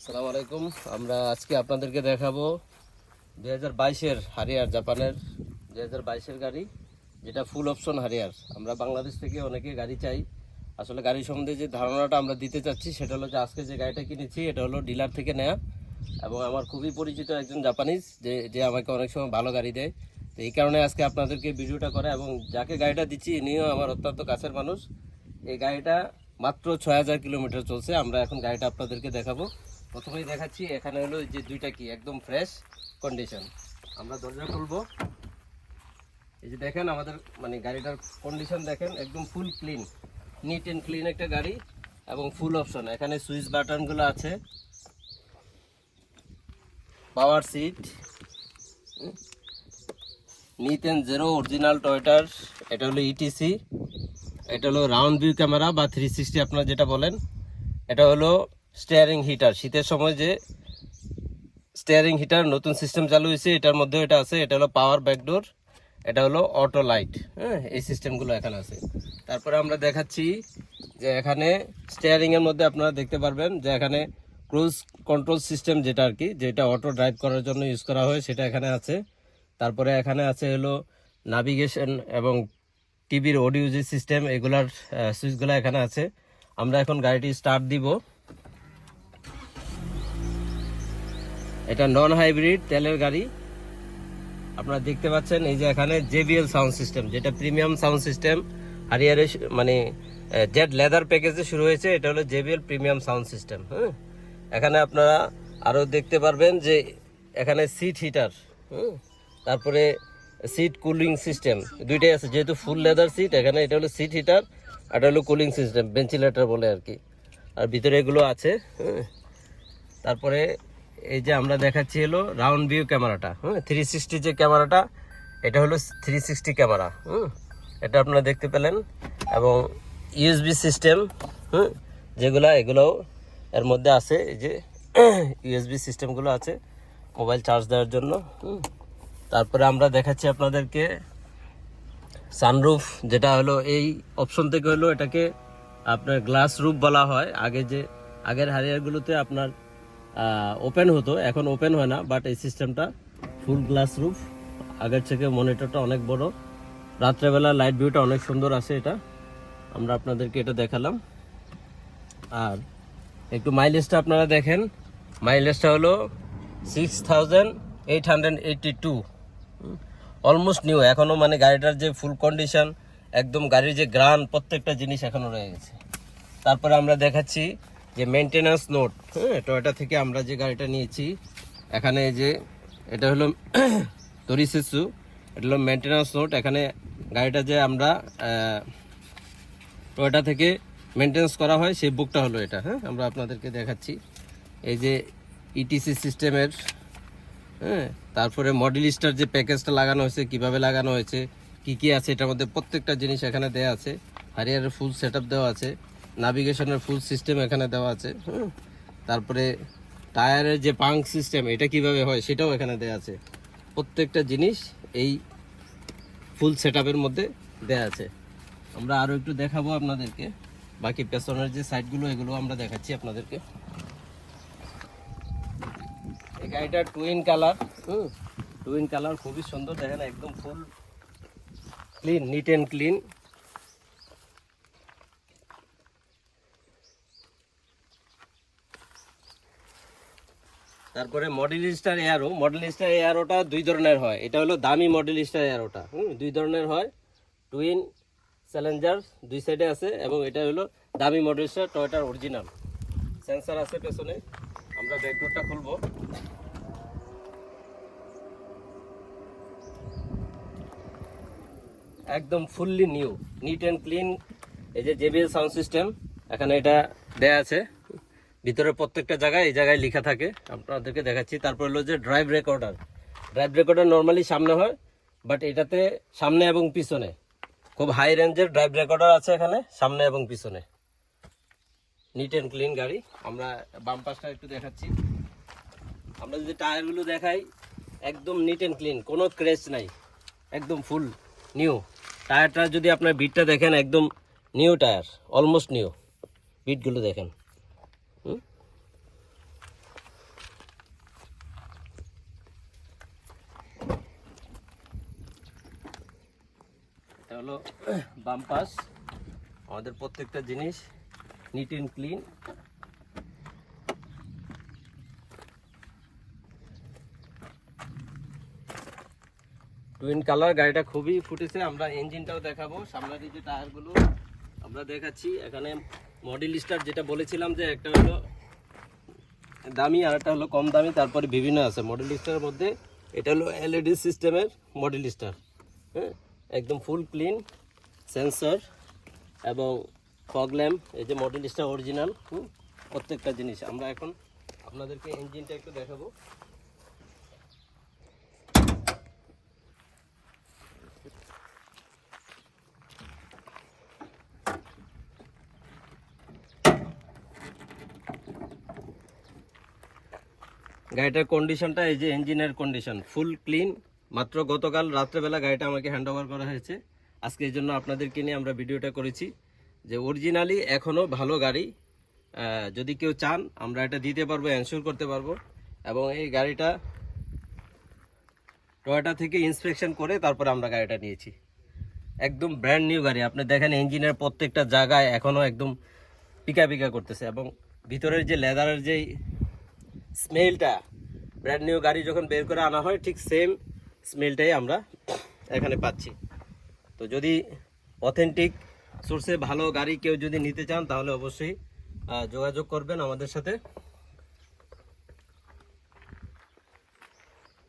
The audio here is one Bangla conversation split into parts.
আসসালামু আলাইকুম। আমরা আজকে আপনাদেরকে দেখাবো 2022-এর হারিয়ার, জাপানের 2022-এর গাড়ি, যেটা ফুল অপশন হারিয়ার। আমরা বাংলাদেশ থেকে অনেকে গাড়ি চাই। আসলে গাড়ি সম্বন্ধে যে ধারণাটা আমরা দিতে চাচ্ছি সেটা হলো যে আজকে যে গাড়িটা কিনেছি এটা হলো ডিলার থেকে নেয়া, এবং আমার খুবই পরিচিত একজন জাপানিজ যে আমাকে অনেক সময় ভালো গাড়ি দেয়। তো এই কারণে আজকে আপনাদেরকে ভিডিওটা করা, এবং যাকে গাড়িটা দিচ্ছি ইনিও আমার অত্যন্ত কাছের মানুষ। এই গাড়িটা মাত্র 6000 কিলোমিটার চলছে। আমরা এখন গাড়িটা আপনাদেরকে দেখাবো। প্রথমেই দেখাচ্ছি, এখানে হলো যে দুইটা কি একদম ফ্রেশ কন্ডিশন। আমরা দরজা খুলবো, এই যে দেখেন আমাদের মানে গাড়িটার কন্ডিশন দেখেন, একদম full clean, neat and clean একটা গাড়ি, এবং ফুল অপশন। এখানে সুইচ বাটনগুলো আছে, power seat, neat and zero original টয়োটার। এটা হলো ইটিসি, এটা হলো রাউন্ড ভিউ ক্যামেরা বা 360 আপনারা যেটা বলেন। এটা হলো স্টিয়ারিং হিটার, শীতের সময় যে স্টিয়ারিং হিটার নতুন সিস্টেম চালু হয়েছে, এটার মধ্যে এটা আছে। এটা হলো পাওয়ার ব্যাকডোর, এটা হলো অটো লাইট। হ্যাঁ, এই সিস্টেমগুলো এখানে আছে। তারপরে আমরা দেখাচ্ছি যে এখানে স্টিয়ারিংয়ের মধ্যে আপনারা দেখতে পারবেন যে এখানে ক্রুজ কন্ট্রোল সিস্টেম, যেটা আর কি, যেটা অটো ড্রাইভ করার জন্য ইউজ করা হয়, সেটা এখানে আছে। তারপরে এখানে আছে হলো নাভিগেশন এবং টিভির অডিও যে সিস্টেম, এগুলার সুইচগুলো এখানে আছে। আমরা এখন গাড়িটি স্টার্ট দিব। এটা নন হাইব্রিড তেলের গাড়ি। আপনারা দেখতে পাচ্ছেন এই যে এখানে জেবিএল সাউন্ড সিস্টেম, যেটা প্রিমিয়াম সাউন্ড সিস্টেম হারিয়ারে, মানে জেড লেদার প্যাকেজে শুরু হয়েছে। এটা হলো জেবিএল প্রিমিয়াম সাউন্ড সিস্টেম। হ্যাঁ, এখানে আপনারা আরও দেখতে পারবেন যে এখানে সিট হিটার, তারপরে সিট কুলিং সিস্টেম দুইটাই আছে। যেহেতু ফুল লেদার সিট, এখানে এটা হলো সিট হিটার, আর এটা হলো কুলিং সিস্টেম, ভেন্টিলেটর বলে আর কি। আর ভিতরে এগুলো আছে। তারপরে এই যে আমরা দেখাচ্ছি হলো রাউন্ড ভিউ ক্যামেরাটা, 360 যে ক্যামেরাটা, এটা হলো 360 ক্যামেরা। এটা আপনারা দেখতে পেলেন, এবং ইউএসবি সিস্টেম, এগুলোও এর মধ্যে আছে। এই যে ইউএসবি সিস্টেমগুলো আছে মোবাইল চার্জ দেওয়ার জন্য। তারপরে আমরা দেখাচ্ছি আপনাদেরকে সানরুফ, যেটা হলো এই অপশন থেকে হলো এটাকে আপনার গ্লাস রুফ বলা হয়। আগের হারিয়ারগুলোতে আপনার ওপেন হতো, এখন ওপেন হয় না, বাট এই সিস্টেমটা ফুল গ্লাস রুফ। আগের থেকে মনিটরটা অনেক বড়, রাত্রেবেলা লাইট ভিউটা অনেক সুন্দর আসে। এটা আমরা আপনাদেরকে এটা দেখালাম। আর একটু মাইলেজটা আপনারা দেখেন, মাইলেজটা হলো 6882, অলমোস্ট নিউ এখনও। মানে গাড়িটার যে ফুল কন্ডিশন, একদম গাড়ির যে গ্রান, প্রত্যেকটা জিনিস এখনও রয়ে গেছে। তারপরে আমরা দেখাচ্ছি যে মেনটেন্যান্স নোট, টয়োটা থেকে আমরা যে গাড়িটা নিয়েছি, এখানে যে এটা হলো তোরিসেসু, এটা হলো মেনটেন্যান্স নোট। এখানে গাড়িটা যে আমরা টয়োটা থেকে মেনটেন্যান্স করা হয় সেই বুকটা হলো এটা। আমরা আপনাদেরকে দেখাচ্ছি এই যে ইটিসি সিস্টেমের, তারপরে মডেল স্টার যে প্যাকেজটা লাগানো হয়েছে, কিভাবে লাগানো হয়েছে, কি আছে এটার মধ্যে, প্রত্যেকটা জিনিস এখানে দেওয়া আছে। হারিয়ারের ফুল সেটআপ দেওয়া আছে, নাভিগেশনের ফুল সিস্টেম এখানে দেওয়া আছে। তারপরে টায়ারের যে পাঙ্ক সিস্টেম, এটা কিভাবে হয় সেটাও এখানে দেওয়া আছে। প্রত্যেকটা জিনিস এই ফুল সেটআপের মধ্যে দেওয়া আছে। আমরা আরও একটু দেখাবো আপনাদেরকে, বাকি পেছনের যে সাইডগুলো এগুলো আমরা দেখাচ্ছি আপনাদেরকে। এই গাড়িটা টুইন কালার, খুবই সুন্দর, দেখেন একদম full clean, neat and clean. তারপরে মডেল স্টার এয়ারোটা দুই ধরনের হয়। এটা হলো দামি মডেল স্টার এয়ারোটা, দুই ধরনের হয়। টুইন চ্যালেঞ্জার দুই সাইডে আছে, এবং এটা হলো দামি মডেল স্টার টয়োটার অরিজিনাল। সেন্সার আছে পেছনে। আমরা ব্যাকডোরটা খুলবো, একদম fully new, NEET and clean. এই যে জেবিএল সাউন্ড সিস্টেম এখানে এটা দেয়া আছে, ভিতরে প্রত্যেকটা জায়গায় এই জায়গায় লেখা থাকে, আপনাদেরকে দেখাচ্ছি। তারপর হলো যে ড্রাইভ রেকর্ডার নর্মালি সামনে হয়, বাট এটাতে সামনে এবং পিছনে খুব হাই রেঞ্জের ড্রাইভ রেকর্ডার আছে এখানে, সামনে এবং পিছনে। নিট অ্যান্ড ক্লিন গাড়ি। আমরা বাম পাশটা একটু দেখাচ্ছি। আমরা যদি টায়ারগুলো দেখাই, একদম নিট অ্যান্ড ক্লিন, কোনো ক্র্যাচ নাই, একদম ফুল নিউ। টায়ারটা যদি আপনার বিটটা দেখেন, একদম নিউ টায়ার, অলমোস্ট নিউ। বিটগুলো দেখেন। এটা হলো বাম্পাস। আমাদের প্রত্যেকটা জিনিস NEET and clean. Twin colour, গাড়িটা খুবই ফুটেছে। আমরা ইঞ্জিনটাও দেখাবো, সামনের যে টায়ারগুলো আমরা দেখাচ্ছি। এখানে মডেল স্টার যেটা বলেছিলাম যে একটা হলো দামি আর একটা হলো কম দামি, তারপরে বিভিন্ন আছে মডেল স্টারের মধ্যে। এটা হলো এলইডি সিস্টেমের মডেল স্টার, হ্যাঁ, একদম ফুল ক্লিন সেন্সর এবং ফগ ল্যাম্প। এই যে মডেল স্টার অরিজিনাল প্রত্যেকটা জিনিস। আমরা এখন আপনাদেরকে ইঞ্জিনটা একটু দেখাবো। গাড়িটার কন্ডিশনটা, এই যে ইঞ্জিনের কন্ডিশন ফুল ক্লিন। মাত্র গতকাল রাত্রেবেলা গাড়িটা আমাকে হ্যান্ড ওভার করা হয়েছে। আজকে এই জন্য আপনাদেরকে নিয়ে আমরা ভিডিওটা করেছি যে অরিজিনালি এখনও ভালো গাড়ি যদি কেউ চান আমরা এটা দিতে পারবো, এনশিওর করতে পারবো। এবং এই গাড়িটা টয়োটা থেকে ইন্সপেকশন করে তারপরে আমরা গাড়িটা নিয়েছি। একদম ব্র্যান্ড নিউ গাড়ি। আপনি দেখেন ইঞ্জিনের প্রত্যেকটা জায়গায় এখনও একদম পিকা পিকা করতেছে, এবং ভিতরের যে লেদারের যে স্মেলটা, ব্র্যান্ড নিউ গাড়ি যখন বের করে আনা হয় ঠিক সেম স্মেলটাই আমরা এখানে পাচ্ছি। তো যদি অথেন্টিক সোর্সে ভালো গাড়ি কেউ যদি নিতে চান তাহলে অবশ্যই যোগাযোগ করবেন আমাদের সাথে।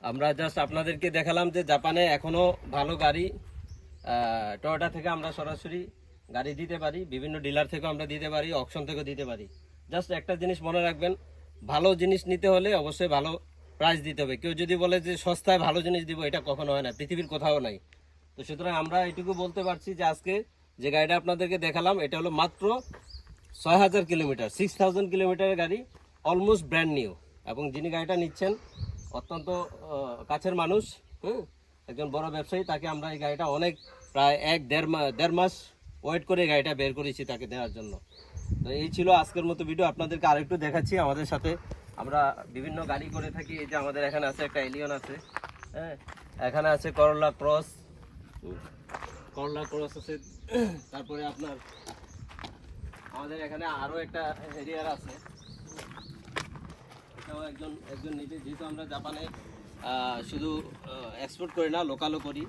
আমরা জাস্ট আপনাদেরকে দেখালাম যে জাপানে এখনও ভালো গাড়ি টয়োটা থেকে আমরা সরাসরি গাড়ি দিতে পারি, বিভিন্ন ডিলার থেকেও আমরা দিতে পারি, অকশন থেকেও দিতে পারি। জাস্ট একটা জিনিস মনে রাখবেন, ভালো জিনিস নিতে হলে অবশ্যই ভালো প্রাইস দিতে হবে। কেউ যদি বলে যে সস্তায় ভালো জিনিস দিব, এটা কখনো হয় না, পৃথিবীর কোথাও নাই। তো সুতরাং আমরা এটুকু বলতে পারছি যে আজকে যে গাড়িটা আপনাদেরকে দেখালাম এটা হলো মাত্র 6000 কিলোমিটার, 6000 কিলোমিটারের গাড়ি, অলমোস্ট ব্র্যান্ড নিউ। এবং যিনি গাড়িটা নিচ্ছেন অত্যন্ত কাছের মানুষ, একজন বড় ব্যবসায়ী। তাকে আমরা এই গাড়িটা অনেক প্রায় দেড় মাস ওয়েট করে গাড়িটা বের করেছি তাকে দেওয়ার জন্য। তো এই ছিল আজকের মতো ভিডিও। আপনাদেরকে আরেকটু দেখাচ্ছি আমাদের সাথে আমরা বিভিন্ন গাড়ি করে থাকি। এই যে আমাদের এখানে আছে একটা এলিয়ন আছে, হ্যাঁ, এখানে আছে করলা ক্রস আছে। তারপরে আপনার আমাদের এখানে আরও একটা হেরিয়ার আছে, এটাও একজন নিতে। যেহেতু আমরা জাপানে শুধু এক্সপোর্ট করি না, লোকালও করি।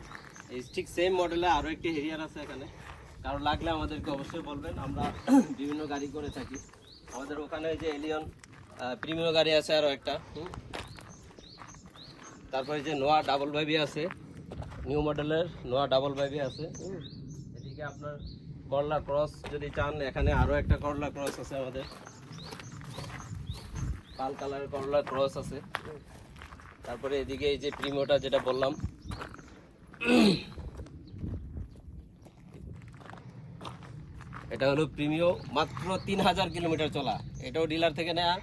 এই ঠিক সেম মডেলে আরও একটি হেরিয়ার আছে এখানে। কারো লাগলে আমাদেরকে অবশ্যই বলবেন, আমরা বিভিন্ন গাড়ি করে থাকি। আমাদের ওখানে যে এলিয়ন প্রিমিয়াম গাড়ি আছে আরও একটা, তারপরে যে নোয়া ডাবল বাইবি আছে, নিউ মডেলের নোয়া ডাবল বাইবি আছে। এদিকে আপনার করলা ক্রস যদি চান, এখানে আরও একটা করলা ক্রস আছে আমাদের, পাল কালারের করলা ক্রস আছে। তারপরে এদিকে এই যে প্রিমিয়ামটা যেটা বললাম, এটা হলো প্রিমিয়াম, মাত্র 3000 কিলোমিটার চলা। এটাও ডিলার থেকে নেওয়া,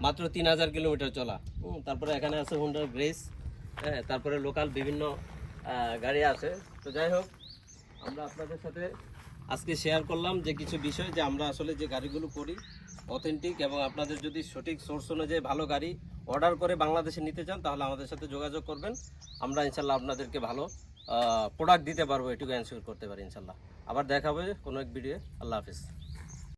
মাত্র 3000 কিলোমিটার চলা। তারপরে এখানে আছে হুন্ডার গ্রেস, হ্যাঁ, তারপরে লোকাল বিভিন্ন গাড়ি আছে। তো যাই হোক, আমরা আপনাদের সাথে আজকে শেয়ার করলাম যে কিছু বিষয়, যে আমরা আসলে যে গাড়িগুলো করি অথেন্টিক, এবং আপনাদের যদি সঠিক সোর্স অনুযায়ী ভালো গাড়ি অর্ডার করে বাংলাদেশে নিতে চান তাহলে আমাদের সাথে যোগাযোগ করবেন। আমরা ইনশাল্লাহ আপনাদেরকে ভালো প্রোডাক্ট দিতে পারবো, এটুকু এনশিওর করতে পারি ইনশাল্লাহ। আবার দেখা হবে কোনো এক ভিডিও। আল্লাহ হাফিজ।